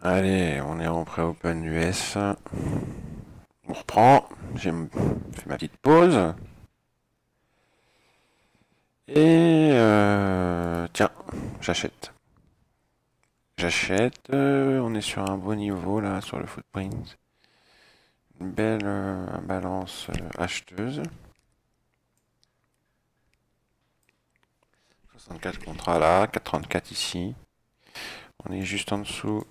Allez, on est en pré-open US. On reprend. J'ai fait ma petite pause. Et tiens, j'achète. J'achète. On est sur un beau niveau là sur le footprint. Une belle balance acheteuse. 64 contrats là, 4,34 ici. On est juste en dessous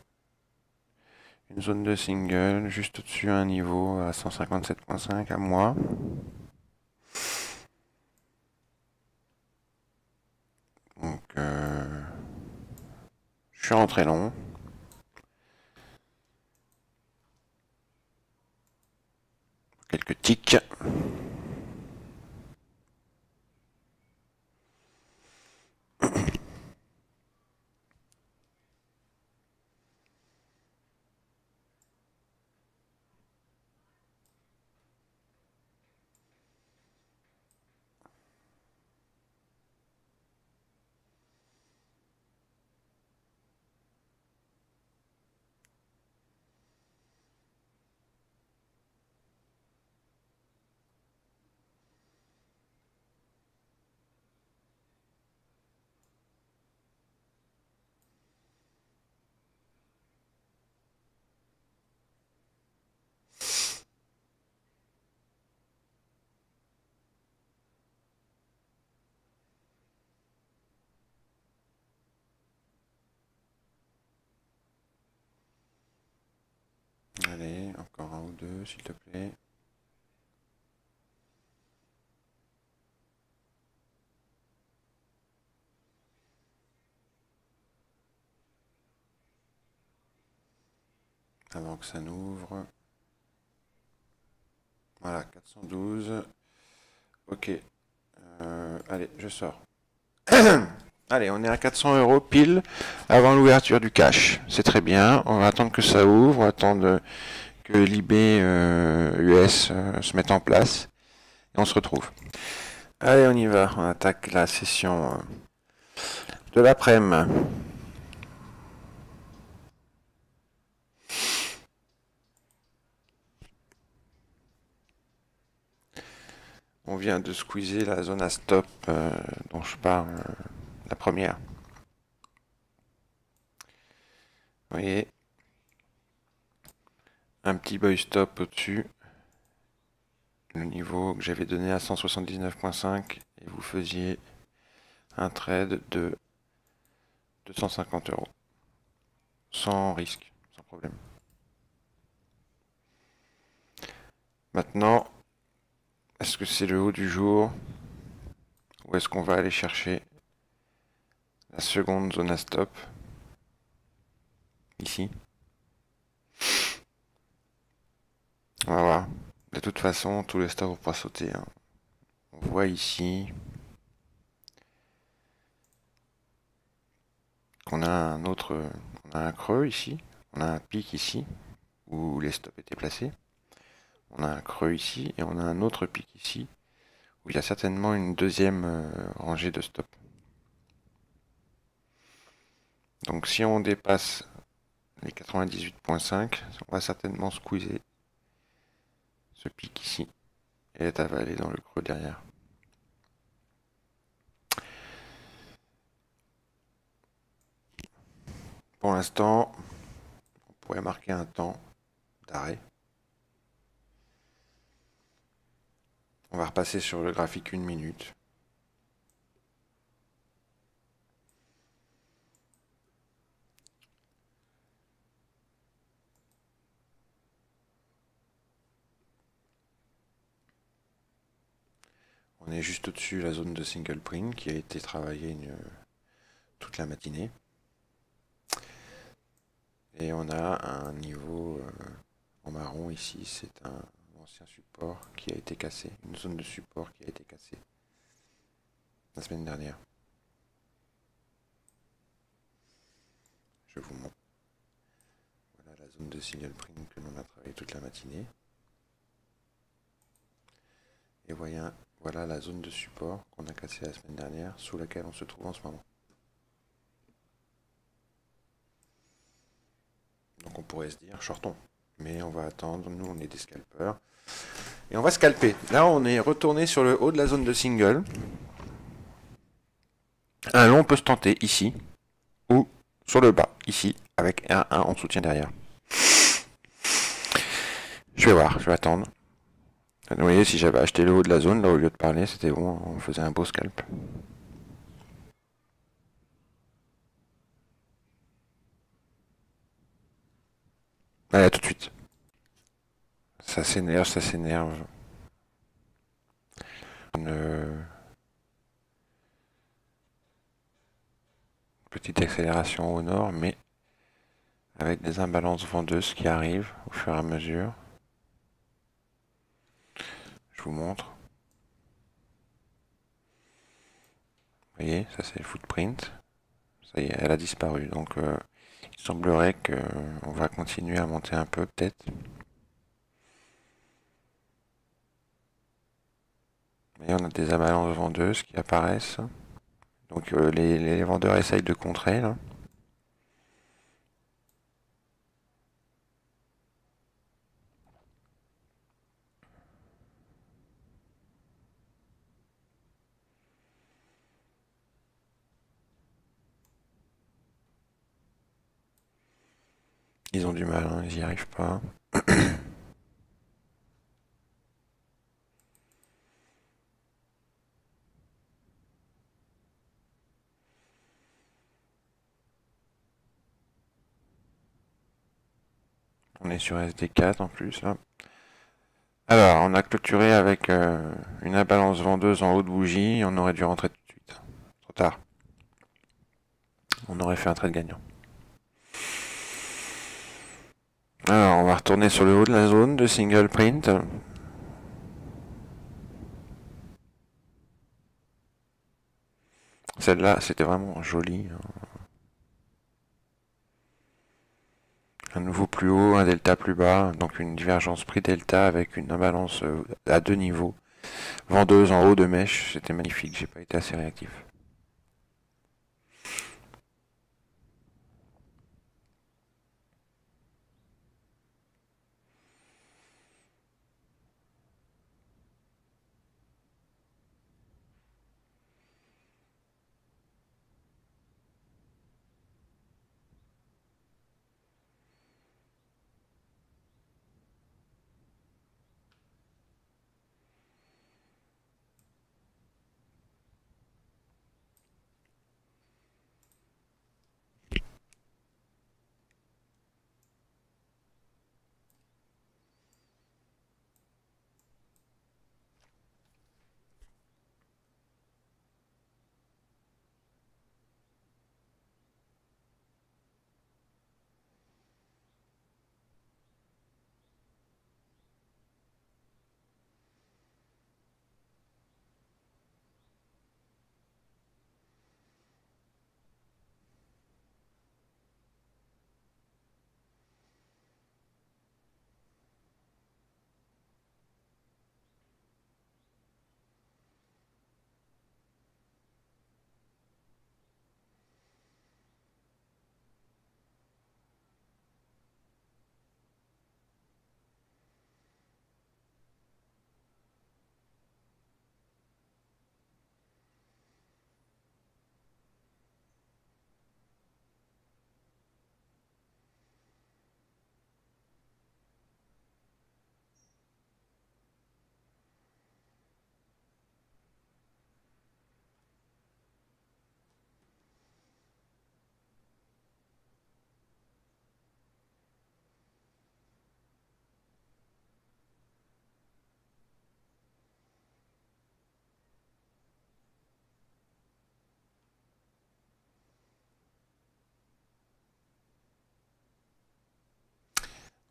une zone de single, juste au-dessus un niveau à 157,5 à moi. Donc je suis rentré long. Quelques tics. Allez, encore un ou deux, s'il te plaît. Avant que ça n'ouvre. Voilà, 412. Ok. Allez, je sors. Allez, on est à 400 euros pile avant l'ouverture du cash. C'est très bien. On va attendre que ça ouvre. On va attendre que l'IB US se mette en place. Et on se retrouve. Allez, on y va. On attaque la session de l'après-midi. On vient de squeezer la zone à stop dont je parle, la première. Vous voyez, un petit buy stop au-dessus. Le niveau que j'avais donné à 179,5 et vous faisiez un trade de 250 euros. Sans risque, sans problème. Maintenant, est-ce que c'est le haut du jour ou est-ce qu'on va aller chercher la seconde zone à stop ici? On va voir. De toute façon, tous les stops vont pas sauter, hein. On voit ici qu'on a on a un creux ici, on a un pic ici où les stops étaient placés. On a un creux ici et on a un autre pic ici où il y a certainement une deuxième rangée de stop. Donc si on dépasse les 98,5, on va certainement squeezer ce pic ici et être avalé dans le creux derrière. Pour l'instant, on pourrait marquer un temps d'arrêt. On va repasser sur le graphique 1 minute. On est juste au-dessus de la zone de single print qui a été travaillée toute la matinée. Et on a un niveau en marron ici, c'est un ancien support qui a été cassé, une zone de support qui a été cassée la semaine dernière. Je vous montre. Voilà la zone de single print que l'on a travaillé toute la matinée. Et voilà la zone de support qu'on a cassée la semaine dernière, sous laquelle on se trouve en ce moment. pourrait se dire shortons. Mais on va attendre, nous on est des scalpeurs. Et on va scalper. Là on est retourné sur le haut de la zone de single. Un long peut se tenter ici, ou sur le bas, ici, avec un 1 en soutien derrière. Je vais voir, je vais attendre. Vous voyez, si j'avais acheté le haut de la zone, là au lieu de parler, c'était bon, on faisait un beau scalp. Allez, à tout de suite. Ça s'énerve, ça s'énerve. Une petite accélération au nord, mais avec des imbalances vendeuses qui arrivent au fur et à mesure. Je vous montre. Vous voyez, ça c'est le footprint. Ça y est, elle a disparu. Donc il semblerait qu'on va continuer à monter un peu peut-être. Et on a des imbalances vendeuses qui apparaissent. Donc les vendeurs essayent de contrer là. Ils ont du mal, hein, ils n'y arrivent pas. On est sur SD4 en plus là. Alors, on a clôturé avec une imbalance vendeuse en haut de bougie. On aurait dû rentrer tout de suite. Trop tard. On aurait fait un trade gagnant. Alors, on va retourner sur le haut de la zone de single print. Celle-là, c'était vraiment joli. Un nouveau plus haut, un delta plus bas. Donc une divergence prix-delta avec une imbalance à deux niveaux. Vendeuse en haut de mèche. C'était magnifique. J'ai pas été assez réactif.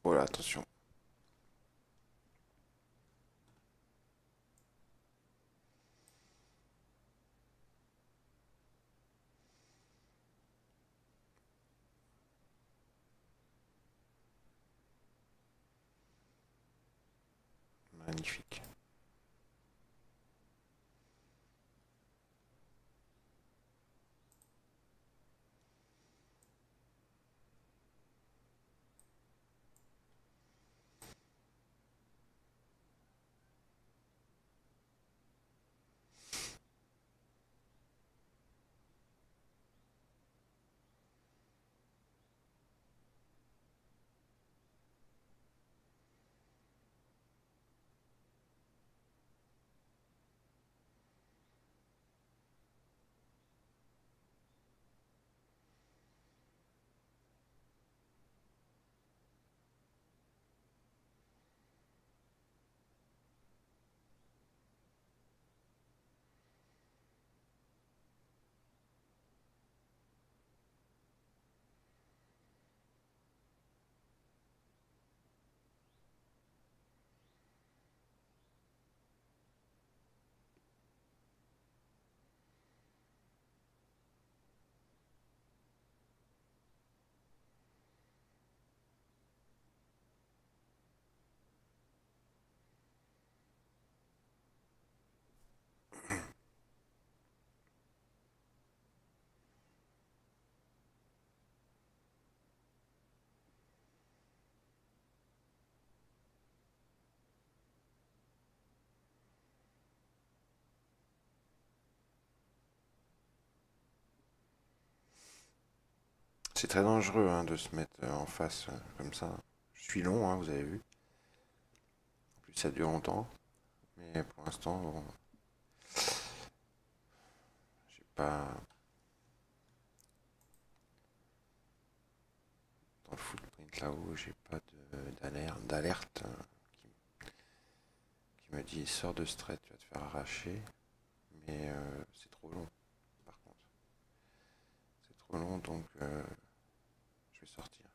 Voilà, attention. Magnifique. C'est très dangereux hein, de se mettre en face comme ça. Je suis long, hein, vous avez vu. En plus, ça dure longtemps. Mais pour l'instant, bon, j'ai pas. Dans le footprint là-haut, j'ai pas d'alerte qui me dit sors de straight, tu vas te faire arracher. Mais c'est trop long, par contre. C'est trop long, donc je vais sortir.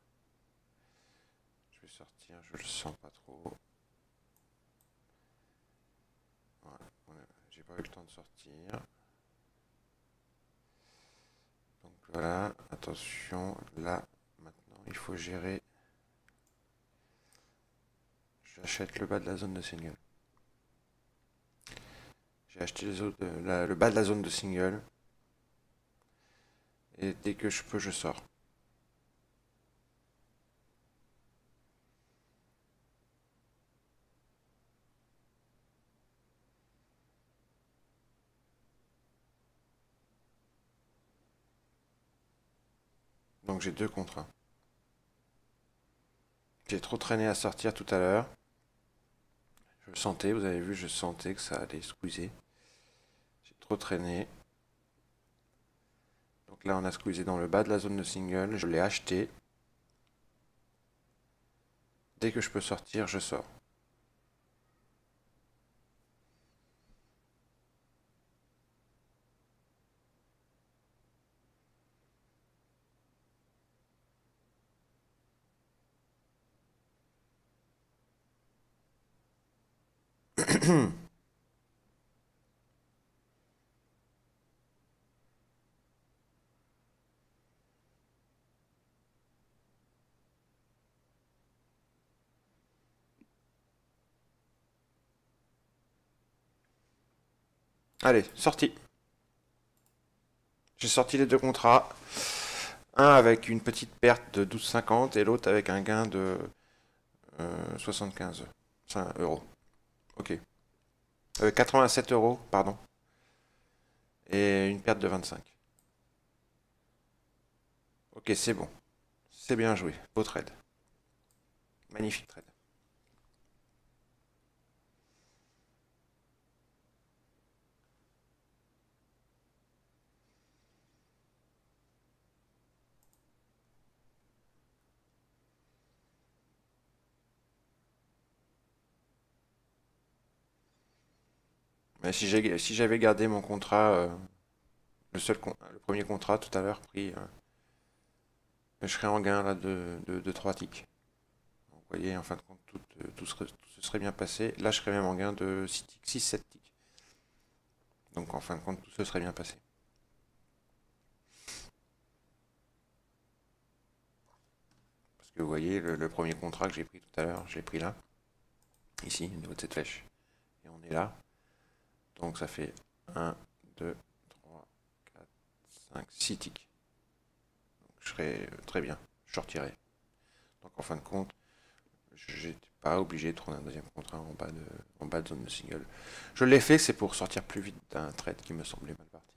Je vais sortir, je le sens pas trop. Voilà, j'ai pas eu le temps de sortir. Donc voilà, attention, là, maintenant, il faut gérer. J'achète le bas de la zone de single. J'ai acheté le bas de la zone de single. Et dès que je peux, je sors. Donc j'ai deux contrats. J'ai trop traîné à sortir tout à l'heure. Je le sentais, vous avez vu, je sentais que ça allait squeezer. J'ai trop traîné. Donc là, on a squeezé dans le bas de la zone de single. Je l'ai acheté. Dès que je peux sortir, je sors. Allez, sorti. J'ai sorti les deux contrats. Un avec une petite perte de 12,50 et l'autre avec un gain de 75 euros. Ok. 87 euros, pardon. Et une perte de 25. Ok, c'est bon. C'est bien joué. Beau trade. Magnifique trade. Mais si j'avais gardé mon contrat, le premier contrat tout à l'heure pris, je serais en gain là de 3 ticks. Vous voyez, en fin de compte, tout se serait bien passé. Là, je serais même en gain de 6 ticks, 6-7 ticks. Donc, en fin de compte, tout se serait bien passé. Parce que vous voyez, le premier contrat que j'ai pris tout à l'heure, je l'ai pris là, ici, au niveau de cette flèche. Et on est là. Donc, ça fait 1, 2, 3, 4, 5, 6 ticks. Donc, je serais très bien. Je sortirais. Donc, en fin de compte, j'étais pas obligé de prendre un deuxième contrat en bas de zone de single. Je l'ai fait, c'est pour sortir plus vite d'un trade qui me semblait mal parti.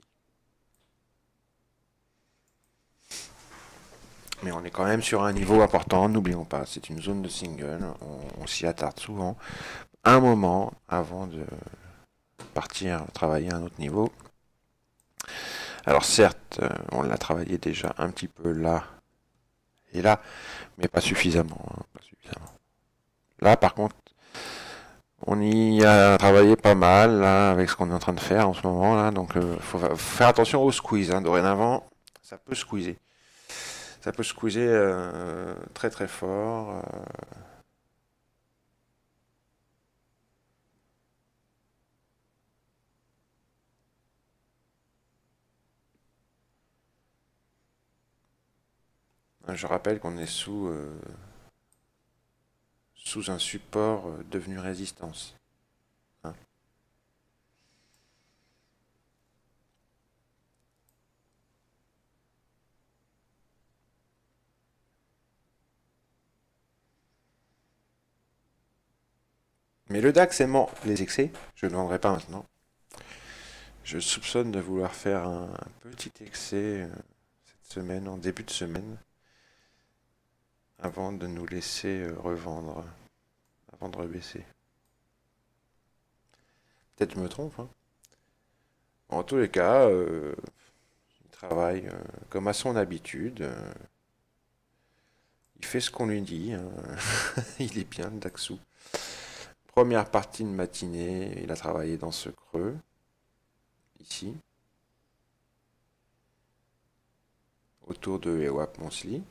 Mais on est quand même sur un niveau important, n'oublions pas, c'est une zone de single, on s'y attarde souvent. Un moment avant de partir travailler à un autre niveau. Alors certes, on l'a travaillé déjà un petit peu là et là, mais pas suffisamment, hein, pas suffisamment. Là par contre, on y a travaillé pas mal là, avec ce qu'on est en train de faire en ce moment là, donc faut faire attention au squeeze. Hein, dorénavant, ça peut squeezer. Ça peut squeezer très très fort. Je rappelle qu'on est sous un support devenu résistance. Hein. Mais le DAX aimant les excès, je ne le vendrai pas maintenant. Je soupçonne de vouloir faire un petit excès cette semaine, en début de semaine. avant de nous laisser revendre, avant de rebaisser. Peut-être je me trompe, hein. En tous les cas, il travaille comme à son habitude. Il fait ce qu'on lui dit, hein. Il est bien, le Daxou. Première partie de matinée, il a travaillé dans ce creux, ici, autour de EWAP Monthly.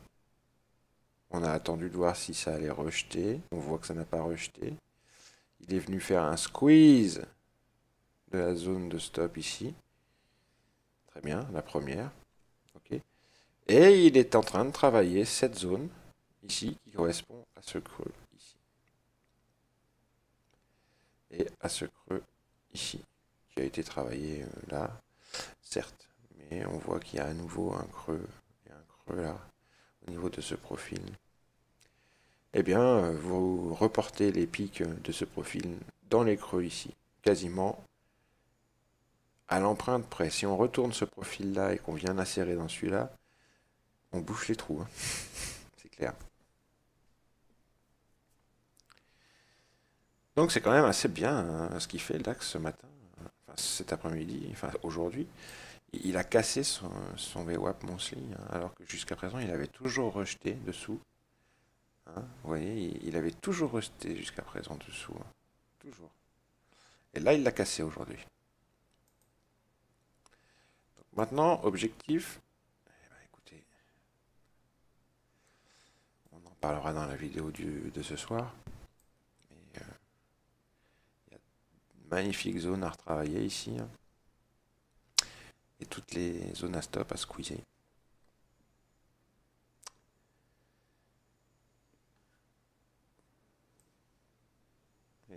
On a attendu de voir si ça allait rejeter. On voit que ça n'a pas rejeté. Il est venu faire un squeeze de la zone de stop ici. Très bien, la première. Ok. Et il est en train de travailler cette zone ici qui correspond à ce creux ici. Et à ce creux ici, qui a été travaillé là, certes. Mais on voit qu'il y a à nouveau un creux et un creux là, au niveau de ce profil. Eh bien, vous reportez les pics de ce profil dans les creux ici, quasiment à l'empreinte près. Si on retourne ce profil-là et qu'on vient l'insérer dans celui-là, on bouche les trous, hein. C'est clair. Donc c'est quand même assez bien, hein, ce qu'il fait le DAX ce matin, enfin cet après-midi, enfin aujourd'hui. Il a cassé son VWAP Monthly, hein, alors que jusqu'à présent il avait toujours rejeté dessous. Hein, vous voyez, il avait toujours rejeté jusqu'à présent dessous, hein, toujours. Et là il l'a cassé aujourd'hui. Maintenant, objectif, eh ben, écoutez, on en parlera dans la vidéo de ce soir. Mais, il y a une magnifique zone à retravailler ici, hein, et toutes les zones à stop à squeezer.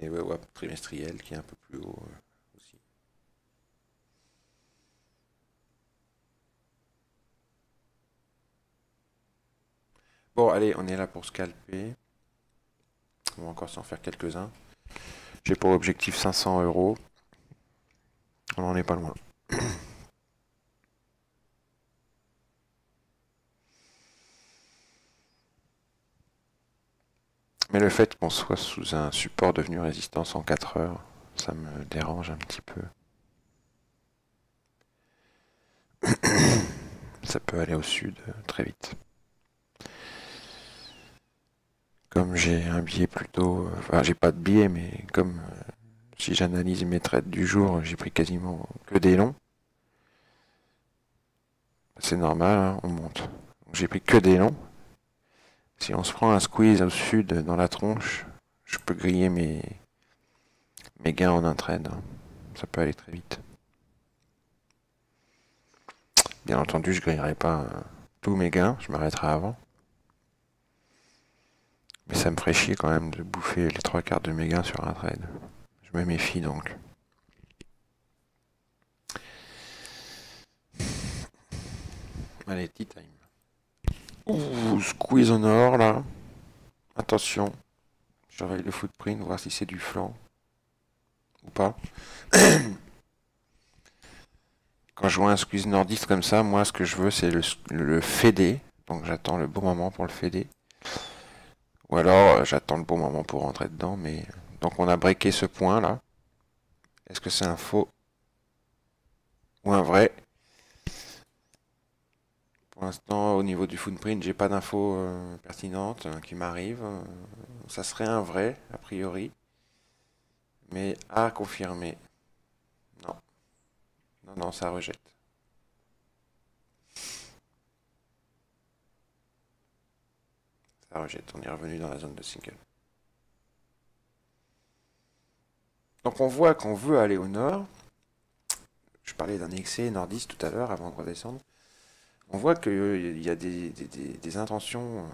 Et ouais, trimestriel qui est un peu plus haut aussi. Bon, allez, on est là pour scalper. On va encore s'en faire quelques-uns. J'ai pour objectif 500 euros. On n'en est pas loin. Mais le fait qu'on soit sous un support devenu résistance en 4 heures, ça me dérange un petit peu. Ça peut aller au sud très vite. Comme j'ai un biais plutôt... Enfin, j'ai pas de biais, mais comme si j'analyse mes trades du jour, j'ai pris quasiment que des longs. C'est normal, hein, on monte. J'ai pris que des longs. Si on se prend un squeeze au sud dans la tronche, je peux griller mes gains en un trade, hein. Ça peut aller très vite. Bien entendu, je ne grillerai pas tous mes gains, je m'arrêterai avant. Mais ça me ferait chier quand même de bouffer les 3/4 de mes gains sur un trade. Je me méfie donc. Allez, tea time. Ouh, squeeze au nord là. Attention. Je surveille le footprint, voir si c'est du flanc ou pas. Quand je vois un squeeze nordiste comme ça, moi ce que je veux c'est le fader. Donc j'attends le bon moment pour le fader. Ou alors j'attends le bon moment pour rentrer dedans. Mais donc on a breaké ce point là. Est-ce que c'est un faux ou un vrai? Pour l'instant, au niveau du footprint, j'ai pas d'infos pertinentes qui m'arrivent. Ça serait un vrai, a priori. Mais à confirmer. Non. Non, non, ça rejette. Ça rejette. On est revenu dans la zone de single. Donc on voit qu'on veut aller au nord. Je parlais d'un excès nordiste tout à l'heure avant de redescendre. On voit qu'il y a des intentions,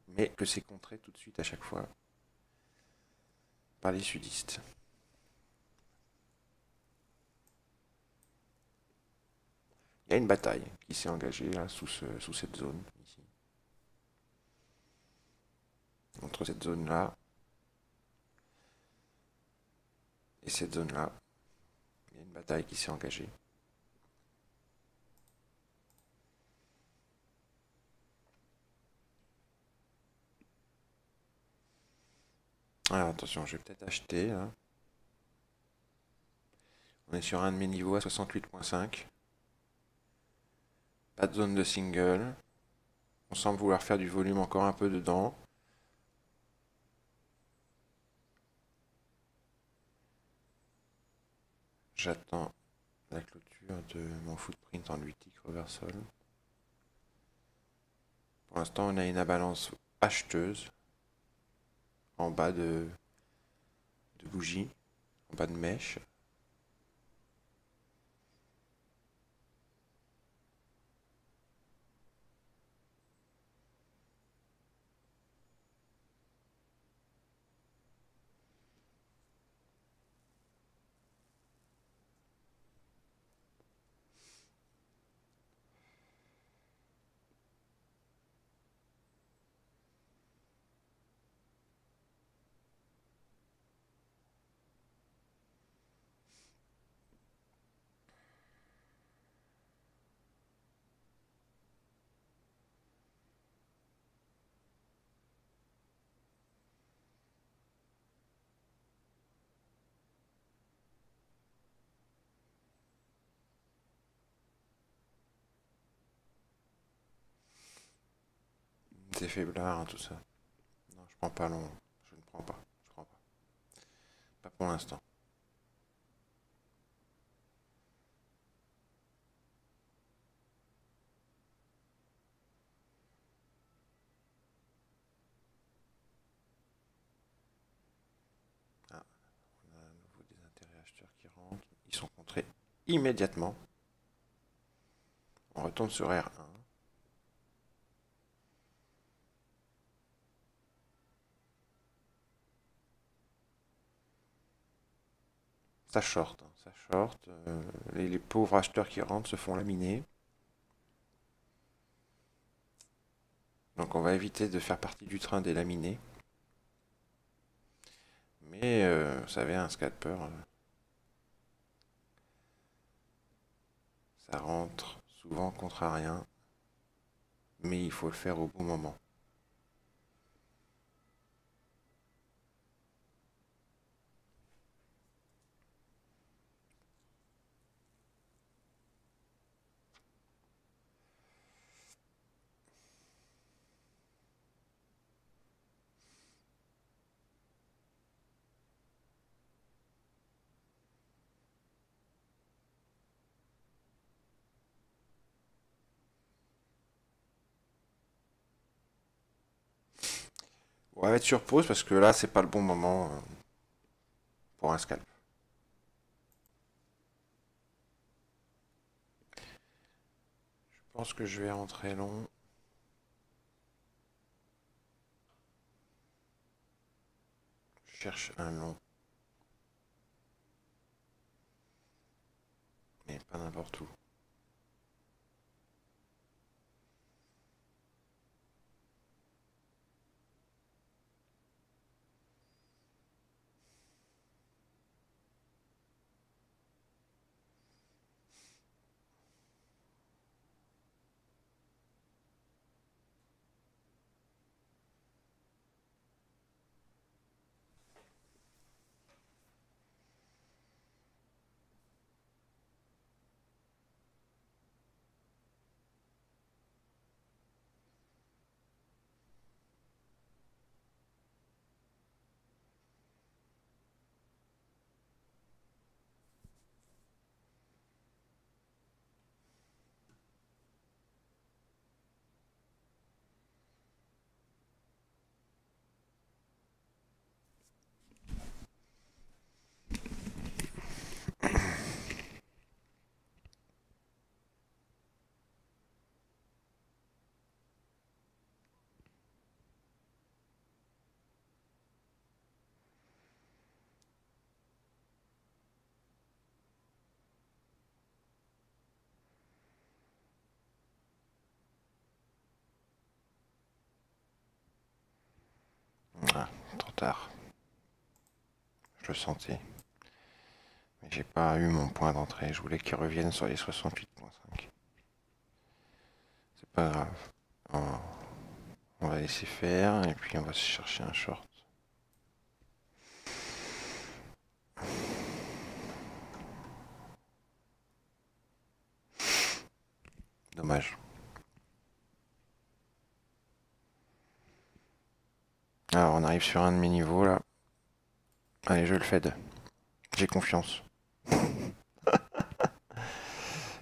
mais que c'est contré tout de suite à chaque fois par les sudistes. Il y a une bataille qui s'est engagée là, sous cette zone, ici. Entre cette zone-là et cette zone-là. Il y a une bataille qui s'est engagée. Alors attention, je vais peut-être acheter là. On est sur un de mes niveaux à 68.5. Pas de zone de single. On semble vouloir faire du volume encore un peu dedans. J'attends la clôture de mon footprint en 8 tick reversal. Pour l'instant, on a une imbalance acheteuse en bas de bougie, en bas de mèche. C'est faiblard, hein, tout ça. Non, je prends pas long. Je ne prends pas. Je prends pas. Pas pour l'instant. Ah, on a à nouveau des intérêts acheteurs qui rentrent. Ils sont contrés immédiatement. On retourne sur R1. Ça short, hein, ça short. Les pauvres acheteurs qui rentrent se font laminer. Donc on va éviter de faire partie du train des laminés. Mais vous savez, un scalper, ça rentre souvent contre rien. Mais il faut le faire au bon moment. On va être sur pause parce que là, c'est pas le bon moment pour un scalp. Je pense que je vais rentrer long. Je cherche un long. Mais pas n'importe où. Ah, trop tard. Je le sentais. Mais j'ai pas eu mon point d'entrée. Je voulais qu'il revienne sur les 68.5. C'est pas grave. On va laisser faire et puis on va se chercher un short. Dommage. Alors, on arrive sur un de mes niveaux, là. Allez, je le fais. J'ai confiance.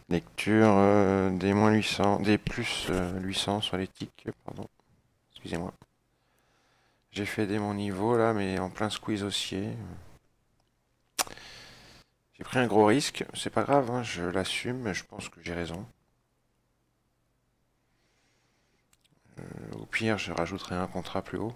Lecture des moins 800, des plus 800 sur les tics, pardon. Excusez-moi. J'ai fait des mon niveau, là, mais en plein squeeze haussier. J'ai pris un gros risque, c'est pas grave, hein, je l'assume, mais je pense que j'ai raison. Au pire, je rajouterai un contrat plus haut.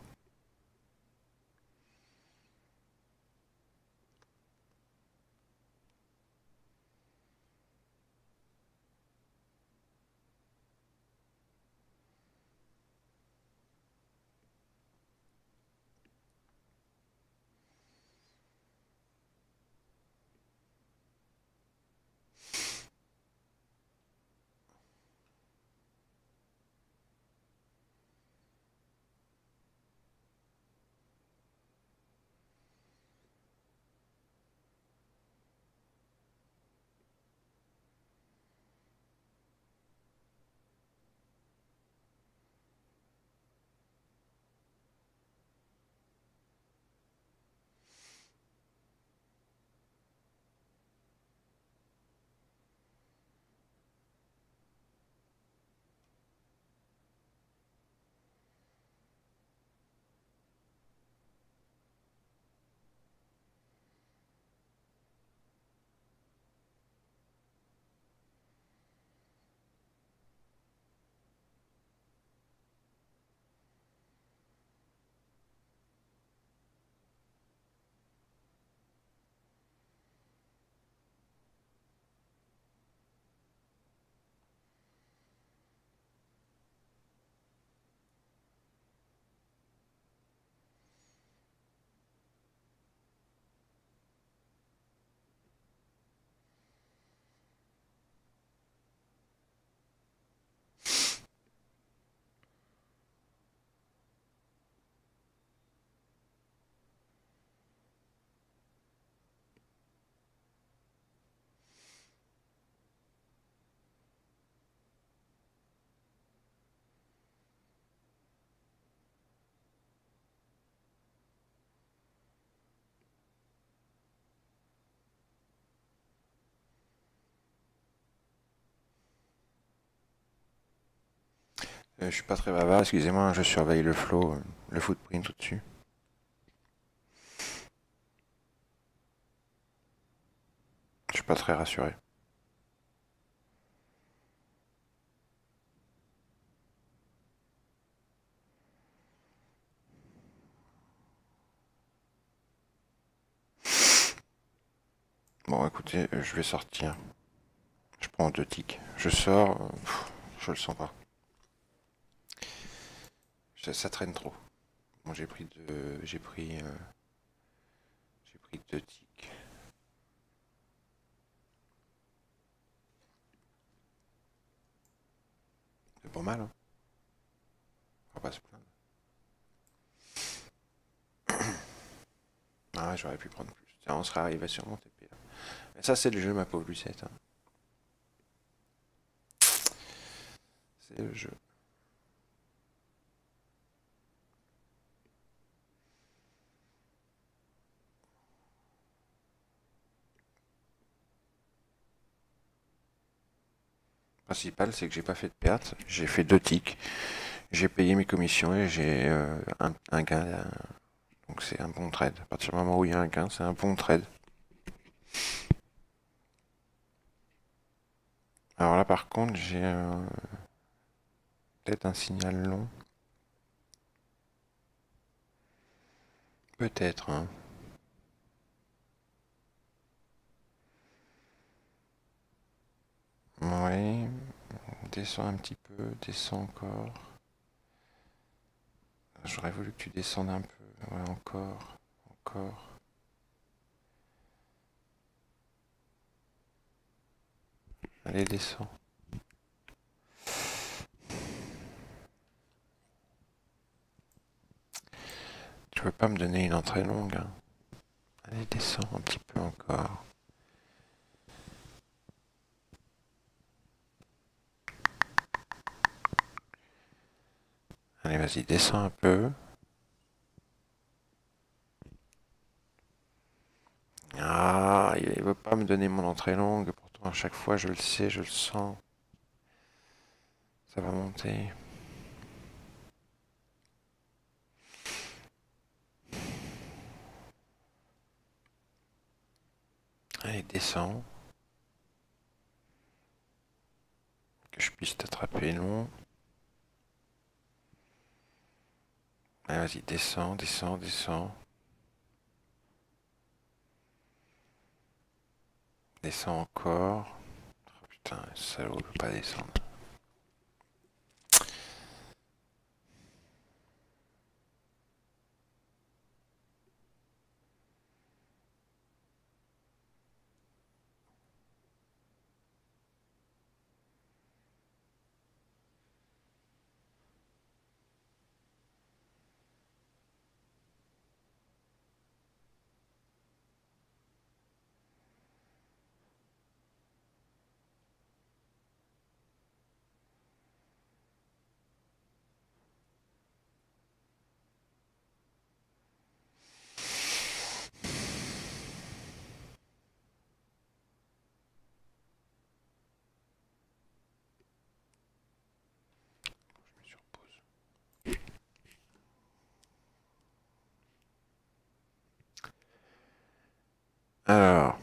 Je suis pas très bavard, excusez-moi, je surveille le flow, le footprint au-dessus. Je suis pas très rassuré. Bon, écoutez, je vais sortir. Je prends 2 ticks. Je sors, je le sens pas. Ça traîne trop. Bon, j'ai pris 2 ticks. C'est pas mal, hein. On va pas se plaindre. Ah, j'aurais pu prendre plus. Tiens, on serait arrivé sur mon TP là. Mais ça, c'est le jeu, ma pauvre Lucette, hein. C'est le jeu. Le principal, c'est que j'ai pas fait de perte. J'ai fait 2 ticks. J'ai payé mes commissions et j'ai un gain. Donc c'est un bon trade. À partir du moment où il y a un gain, c'est un bon trade. Alors là, par contre, j'ai peut-être un signal long. Peut-être, hein. Oui, descends un petit peu, descends encore. J'aurais voulu que tu descendes un peu. Ouais, encore, encore. Allez, descends. Tu veux pas me donner une entrée longue, hein? Allez, descends un petit peu encore. Allez, vas-y, descends un peu. Ah, il veut pas me donner mon entrée longue. Pourtant, à chaque fois, je le sais, je le sens. Ça va monter. Allez, descends. Que je puisse t'attraper long. Allez, vas-y, descends, descends, descends. Descends encore. Oh, putain, ce salaud ne veut pas descendre. Je me surpose. Alors,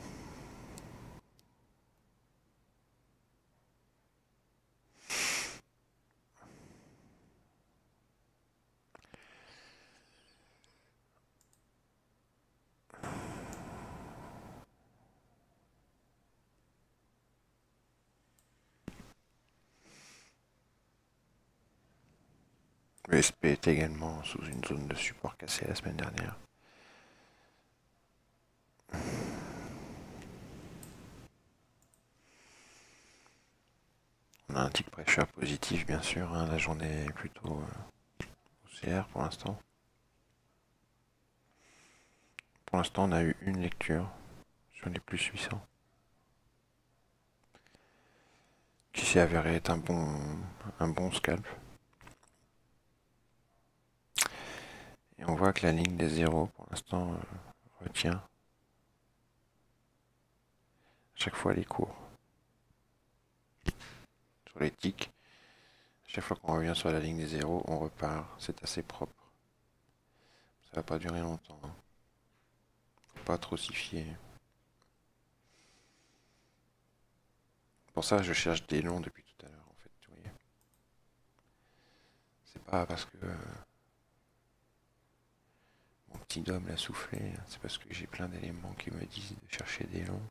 le SP est également sous une zone de support cassée la semaine dernière. On a un tick pressure positif, bien sûr. Hein. La journée est plutôt haussière pour l'instant. Pour l'instant, on a eu une lecture sur les plus 800. Qui s'est avéré être un bon scalp. Et on voit que la ligne des zéros, pour l'instant, retient. À chaque fois, les cours. Sur les ticks, chaque fois qu'on revient sur la ligne des zéros, on repart. C'est assez propre. Ça va pas durer longtemps. Hein. Faut pas trop s'y fier. Pour ça, je cherche des longs depuis tout à l'heure, en fait. Vous voyez. C'est pas parce que mon petit dôme l'a soufflé, c'est parce que j'ai plein d'éléments qui me disent de chercher des longs.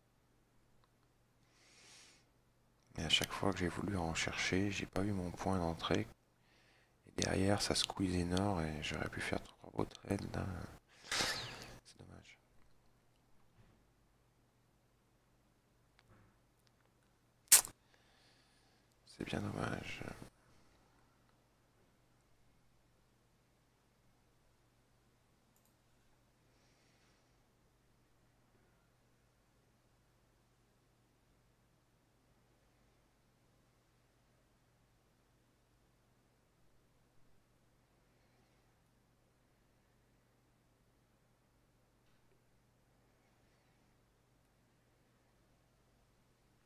Et à chaque fois que j'ai voulu en chercher, j'ai pas eu mon point d'entrée. Et derrière, ça squeeze énorme et j'aurais pu faire 3 beaux trades là. C'est dommage. C'est bien dommage.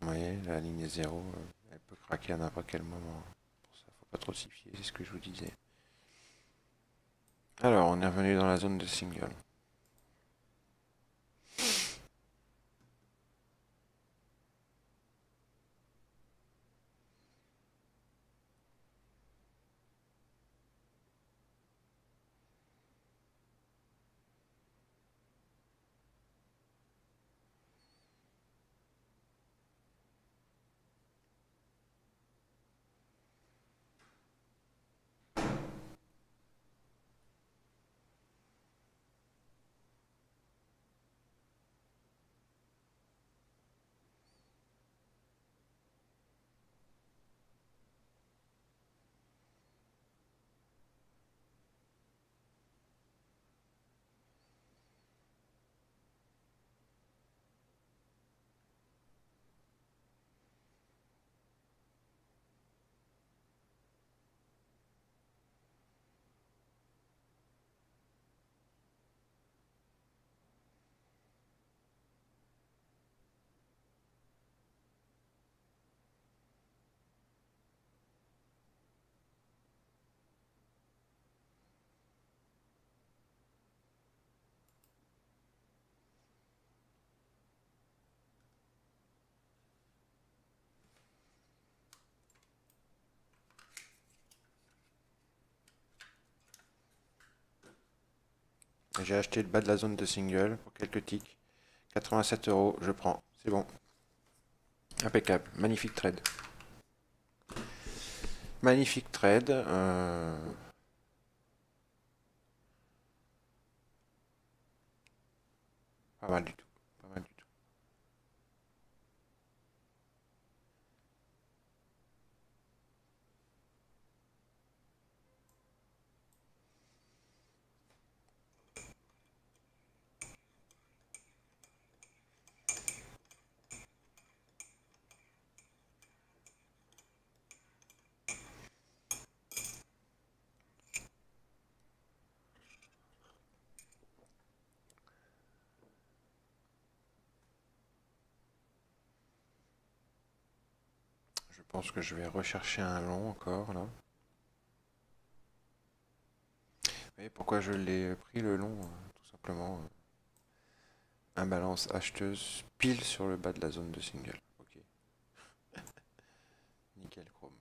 Vous voyez, la ligne des zéros, elle peut craquer à n'importe quel moment. Pour ça, faut pas trop s'y fier, c'est ce que je vous disais. Alors, on est revenu dans la zone de single. J'ai acheté le bas de la zone de single pour quelques ticks. 87 euros, je prends. C'est bon. Impeccable. Magnifique trade. Magnifique trade. Pas mal du tout. Pas mal du tout. Je pense que je vais rechercher un long encore là. Vous voyez pourquoi je l'ai pris le long? Tout simplement. Imbalance acheteuse pile sur le bas de la zone de single. Ok. Nickel chrome.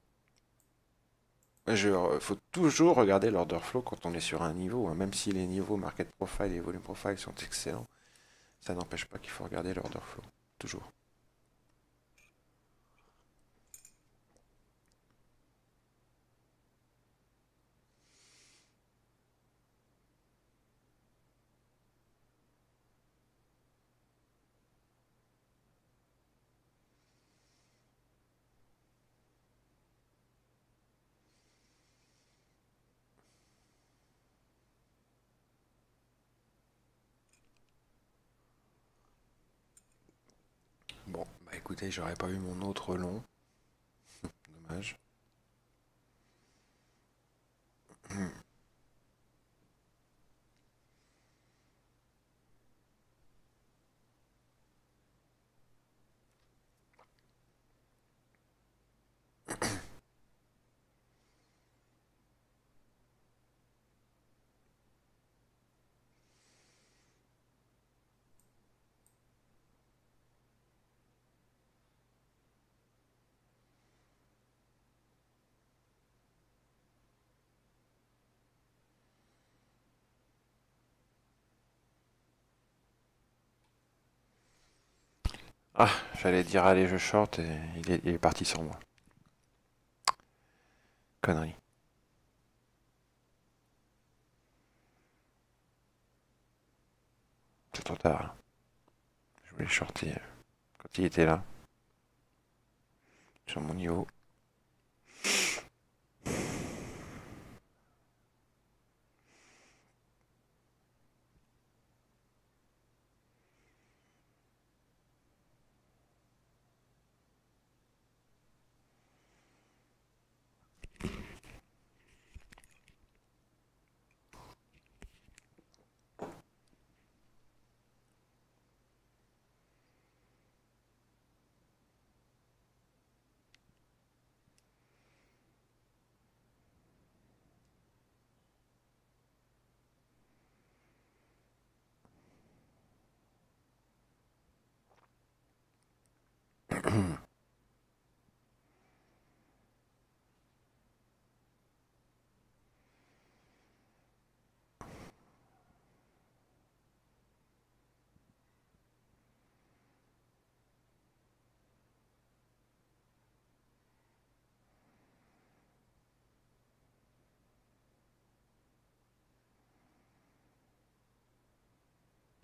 Faut toujours regarder l'order flow quand on est sur un niveau, hein. Même si les niveaux market profile et volume profile sont excellents, ça n'empêche pas qu'il faut regarder l'order flow. Toujours. Bon, bah écoutez, j'aurais pas eu mon autre long. Dommage. Ah, j'allais dire allez je short et il est parti sur moi. Connerie. C'est trop tard, là. Je voulais shorter quand il était là, sur mon niveau.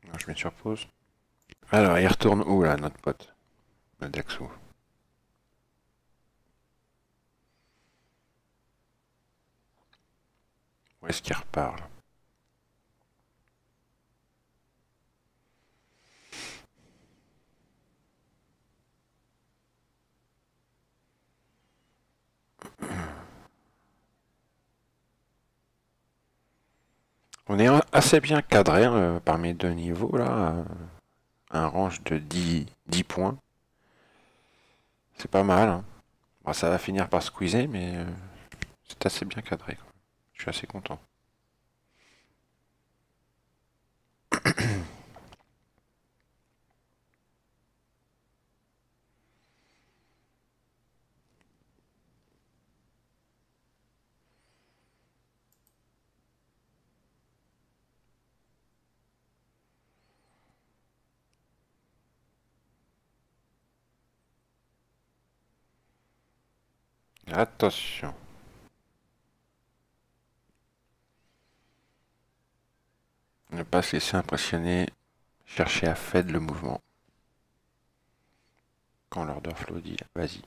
Alors, je mets sur pause. Alors, il retourne où là, notre pote? Le Dexo. Où est-ce qu'il repart là? On est assez bien cadré par mes deux niveaux là. Un range de 10 points. C'est pas mal, hein. Bon, ça va finir par squeezer, mais c'est assez bien cadré, quoi. Je suis assez content. Attention. Ne pas se laisser impressionner. Chercher à faire le mouvement. Quand l'order flow dit vas-y.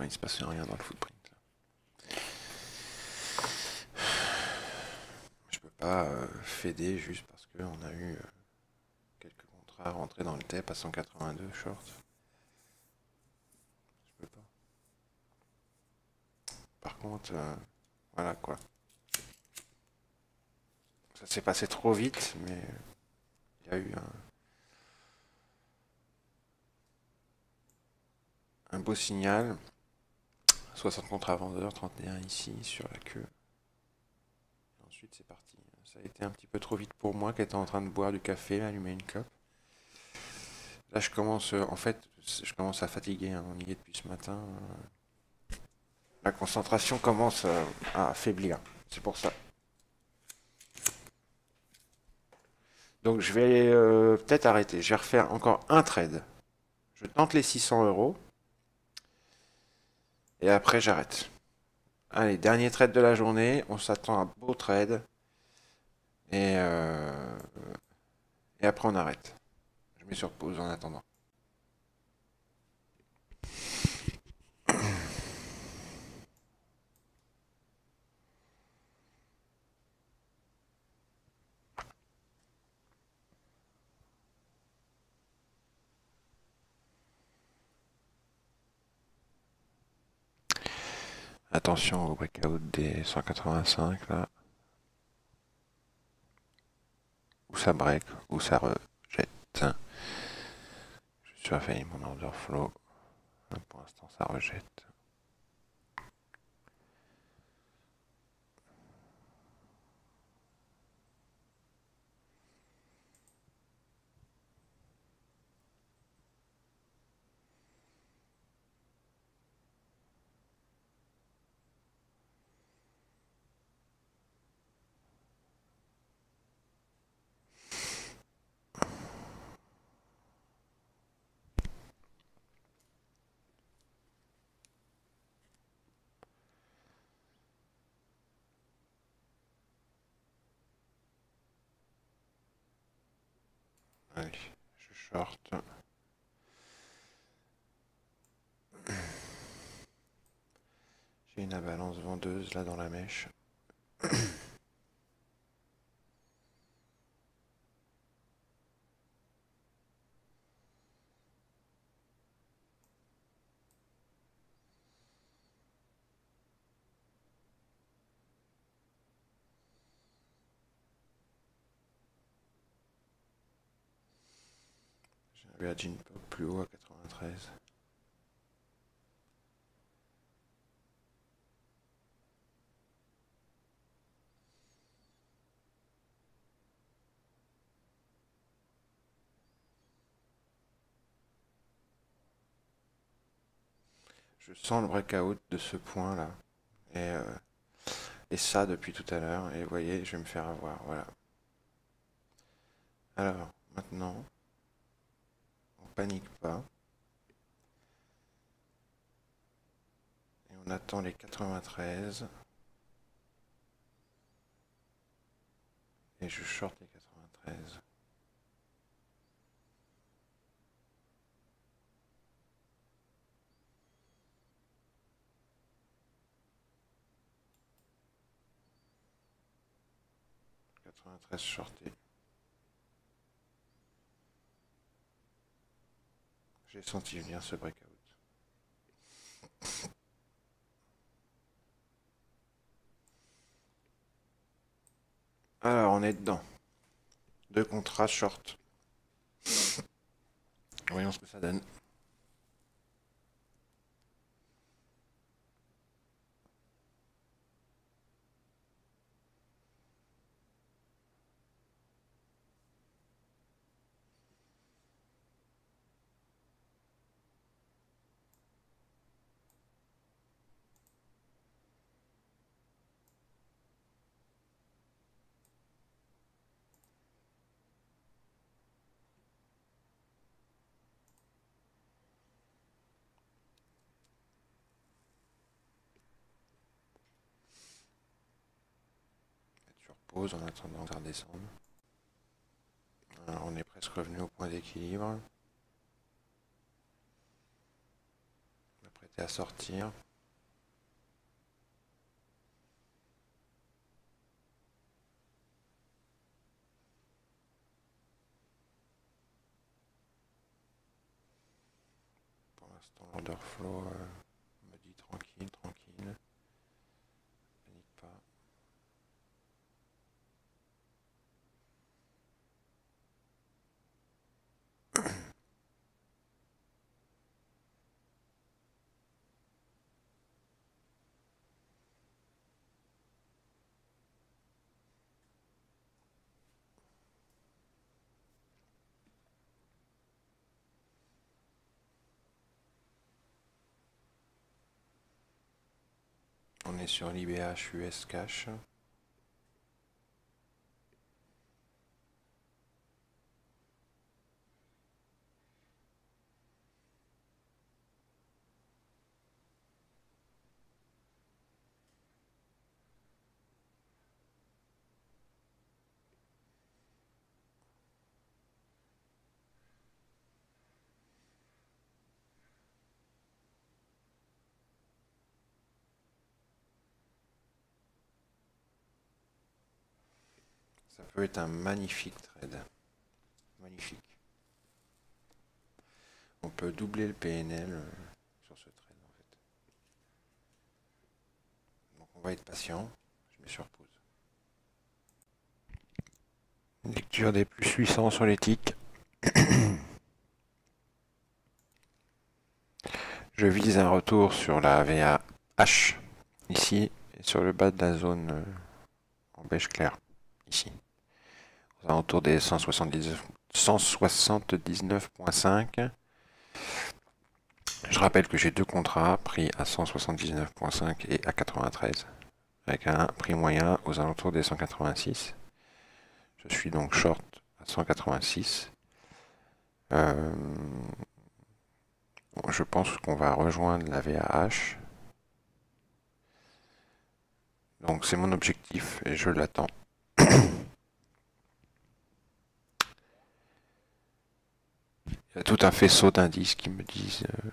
Il se passe rien dans le footprint. Je peux pas féder juste parce qu'on a eu quelques contrats rentrés dans le TEP à 182 short. Je peux pas. Par contre, voilà quoi. Ça s'est passé trop vite, mais il y a eu un beau signal. 60 contrats vendeurs, 31 ici sur la queue. Et ensuite c'est parti. Ça a été un petit peu trop vite pour moi qui était en train de boire du café, allumer une clope. Là je commence, en fait, je commence à fatiguer, hein, on y est depuis ce matin. La concentration commence à affaiblir, c'est pour ça. Donc je vais peut-être arrêter, je vais refaire encore un trade. Je tente les 600 euros et après j'arrête. Allez, dernier trade de la journée, on s'attend à un beau trade et, euh, et après on arrête. Je mets sur pause en attendant. Attention au breakout des 185 là. Où ça break, où ça rejette. Je surveille mon order flow. Pour l'instant ça rejette. Allez, je short. J'ai une balance vendeuse là dans la mèche. J'ai un Virgin Pop plus haut à 93. Je sens le breakout de ce point là. Et, euh, et ça depuis tout à l'heure. Et vous voyez, je vais me faire avoir. Voilà. Alors, maintenant, on panique pas. Et on attend les 93. Et je short les 93. Shorté. J'ai senti venir ce breakout. Alors, on est dedans. Deux contrats short. Voyons ce que ça donne. Sur pause en attendant que ça redescende. Alors, on est presque revenu au point d'équilibre. On est prêté à sortir. Pour l'instant, l'order flow me dit tranquille, tranquille. Panique pas. On est sur l'IBH US Cash. Ça peut être un magnifique trade. Magnifique. On peut doubler le PNL sur ce trade en fait. Donc on va être patient. Je mets sur pause. Lecture des plus 800 sur les ticks. Je vise un retour sur la VAH ici et sur le bas de la zone en beige clair ici. Aux alentours des 179.5. Je rappelle que j'ai deux contrats pris à 179.5 et à 93 avec un prix moyen aux alentours des 186. Je suis donc short à 186. Je pense qu'on va rejoindre la VAH. Donc c'est mon objectif et je l'attends. Il y a tout un faisceau d'indices qui me disent de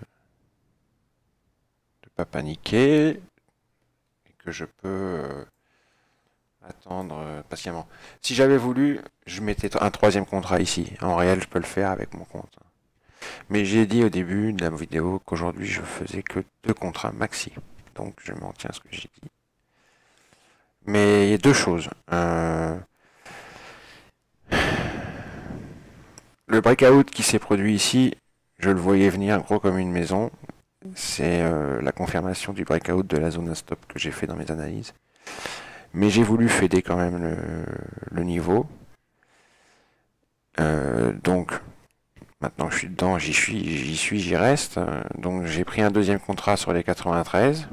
ne pas paniquer et que je peux attendre patiemment. Si j'avais voulu, je mettais un troisième contrat ici. En réel, je peux le faire avec mon compte. Mais j'ai dit au début de la vidéo qu'aujourd'hui, je faisais que deux contrats maxi. Donc je m'en tiens à ce que j'ai dit. Mais il y a deux choses. Le breakout qui s'est produit ici, je le voyais venir gros comme une maison. C'est la confirmation du breakout de la zone à stop que j'ai fait dans mes analyses. Mais j'ai voulu fader quand même le niveau. Donc, maintenant que je suis dedans, j'y reste. Donc j'ai pris un deuxième contrat sur les 93,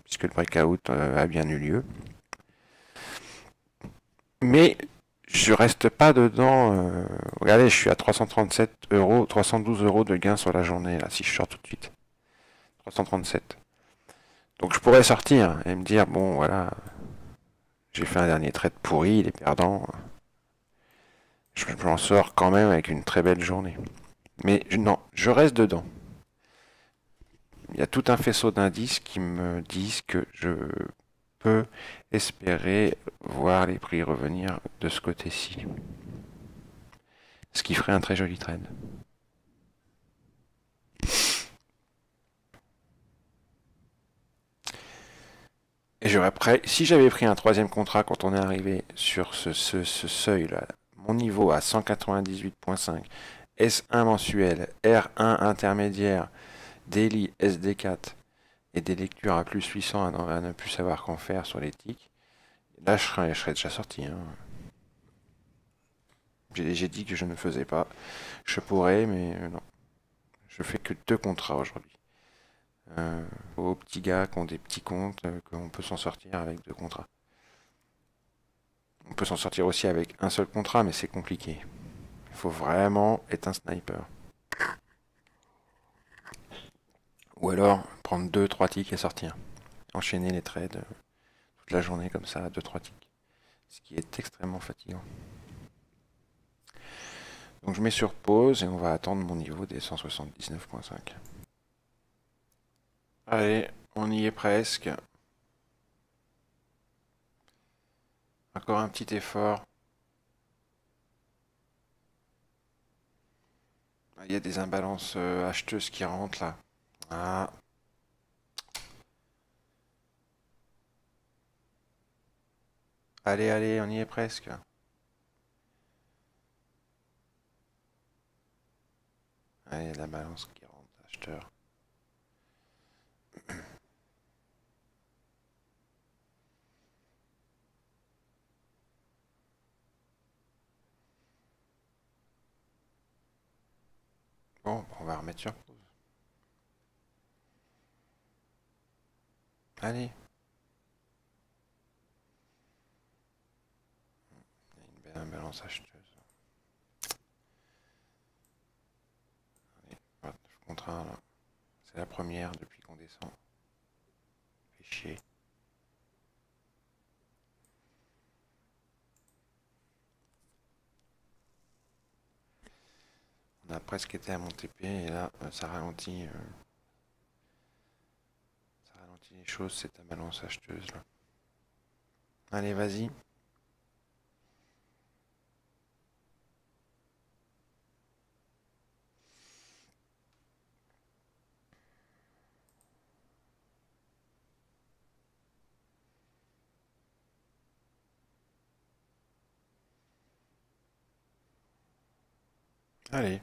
puisque le breakout a bien eu lieu. Mais je reste pas dedans. Regardez, je suis à 337 euros, 312 euros de gain sur la journée, là, si je sors tout de suite. 337. Donc je pourrais sortir et me dire, bon, voilà, j'ai fait un dernier trade pourri, il est perdant. J'en sors quand même avec une très belle journée. Mais non, je reste dedans. Il y a tout un faisceau d'indices qui me disent que je peux espérer voir les prix revenir de ce côté-ci. Ce qui ferait un très joli trade. Et j'aurais si j'avais pris un troisième contrat quand on est arrivé sur ce seuil-là, mon niveau à 198.5, S1 mensuel, R1 intermédiaire, daily SD4 et des lectures à plus 800 à ne plus savoir qu'en faire sur les tics, là je serais déjà sorti. Hein. J'ai dit que je ne faisais pas. Je pourrais, mais non. Je fais que 2 contrats aujourd'hui. Aux petits gars qui ont des petits comptes, qu'on peut s'en sortir avec 2 contrats. On peut s'en sortir aussi avec un seul contrat, mais c'est compliqué. Il faut vraiment être un sniper. Ou alors prendre 2-3 ticks et sortir. Enchaîner les trades toute la journée comme ça, 2-3 ticks. Ce qui est extrêmement fatigant. Donc je mets sur pause et on va attendre mon niveau des 179.5. Allez, on y est presque. Encore un petit effort. Il y a des imbalances acheteuses qui rentrent là. Ah. Allez, allez, on y est presque. Ah, il y a la balance qui rentre, acheteur. Bon, on va remettre sur pause. Allez. Il y a une belle imbalance acheteuse. Allez, 29 contre 1 là. C'est la première depuis qu'on descend. Fait chier. On a presque été à mon TP et là, ça ralentit les choses, cette imbalance acheteuse là. Allez, vas-y. Allez.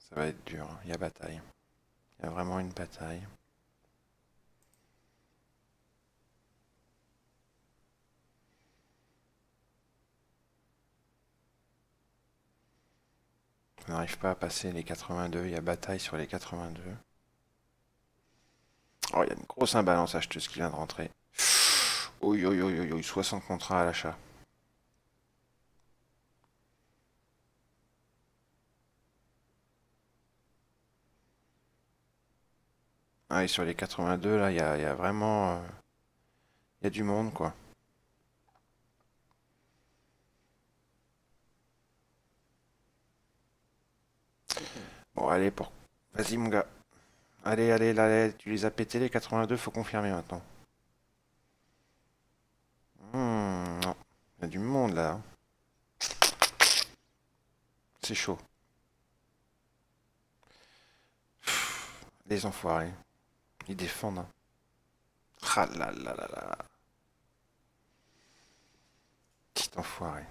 Ça va être dur, hein. Il y a bataille. Il y a vraiment une bataille. On n'arrive pas à passer les 82. Il y a bataille sur les 82. Oh, il y a une grosse imbalance acheteuse qui vient de rentrer. Oui, oui, oui, oui, 60 contrats à l'achat. Ah, et sur les 82, là, il y a vraiment... il y a du monde, quoi. Bon, allez, pour... Vas-y, mon gars. Allez, allez, là, là, tu les as pétés, les 82, faut confirmer maintenant. Non. Il y a du monde, là. Hein. C'est chaud. Les enfoirés. Ils défendent. Hein. Ah là là là là. Petit enfoiré.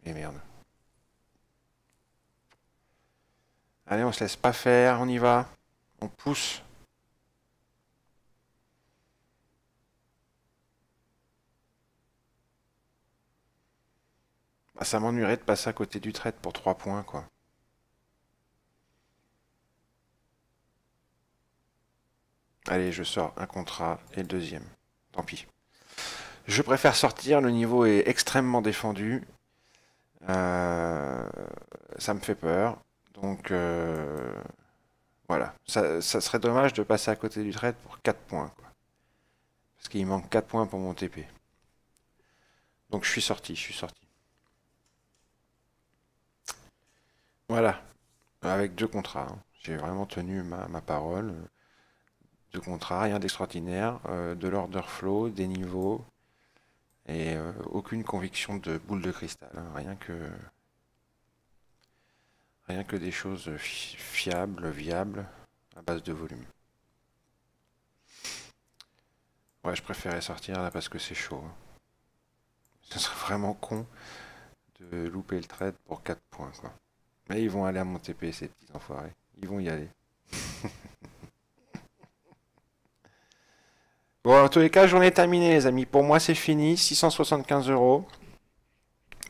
Et merde. Allez, on se laisse pas faire, on y va. On pousse. Bah, ça m'ennuierait de passer à côté du trade pour 3 points, quoi. Allez, je sors un contrat et le deuxième. Tant pis. Je préfère sortir, le niveau est extrêmement défendu. Euh, ça me fait peur. Donc voilà. Ça serait dommage de passer à côté du trade pour 4 points, quoi. Parce qu'il manque 4 points pour mon TP. Donc je suis sorti, je suis sorti. Voilà. Avec 2 contrats. Hein. J'ai vraiment tenu ma parole. de contrat, rien d'extraordinaire, de l'order flow, des niveaux, et aucune conviction de boule de cristal, hein, rien que des choses fiables, viables, à base de volume. Ouais, je préférais sortir là parce que c'est chaud, hein. Ce serait vraiment con de louper le trade pour 4 points, quoi. Mais ils vont aller à mon TP, ces petits enfoirés. Ils vont y aller. Bon, en tous les cas, journée terminée, les amis. Pour moi, c'est fini. 675 euros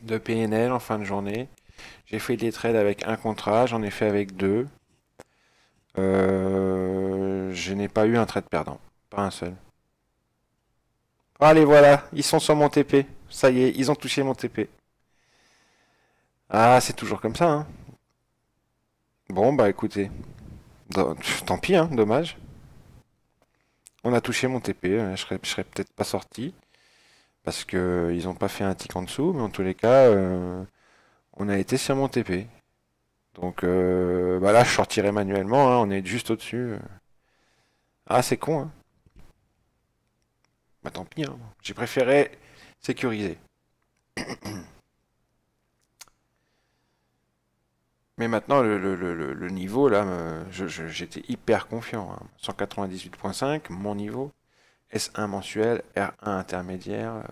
de PNL en fin de journée. J'ai fait des trades avec un contrat, j'en ai fait avec deux. Je n'ai pas eu un trade perdant. Pas un seul. Allez, voilà, ils sont sur mon TP. Ça y est, ils ont touché mon TP. Ah, c'est toujours comme ça, hein. Bon, bah écoutez. Tant pis, hein, dommage. On a touché mon TP, je serais peut-être pas sorti. Parce que ils n'ont pas fait un tick en dessous, mais en tous les cas, on a été sur mon TP. Donc bah là, je sortirai manuellement, hein, on est juste au-dessus. Ah, c'est con, hein. Bah tant pis, hein. J'ai préféré sécuriser. Mais maintenant, le niveau, là, j'étais hyper confiant, hein. 198.5, mon niveau. S1 mensuel, R1 intermédiaire,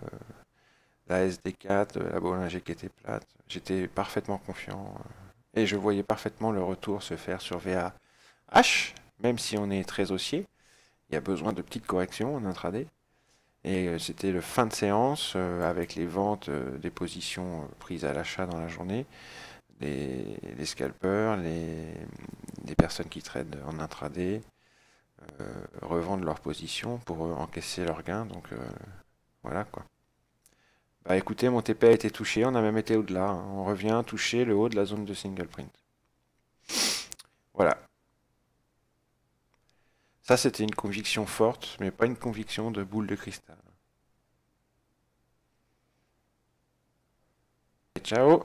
la SD4, la Bollinger qui était plate. J'étais parfaitement confiant. Et je voyais parfaitement le retour se faire sur VAH, même si on est très haussier. Il y a besoin de petites corrections en intraday. Et c'était le fin de séance avec les ventes des positions prises à l'achat dans la journée. Les scalpers, les personnes qui tradent en intraday revendent leurs positions pour encaisser leurs gains. Donc voilà quoi. Bah écoutez, mon TP a été touché, on a même été au-delà, hein. On revient toucher le haut de la zone de single print. Voilà. Ça, c'était une conviction forte, mais pas une conviction de boule de cristal. Et ciao!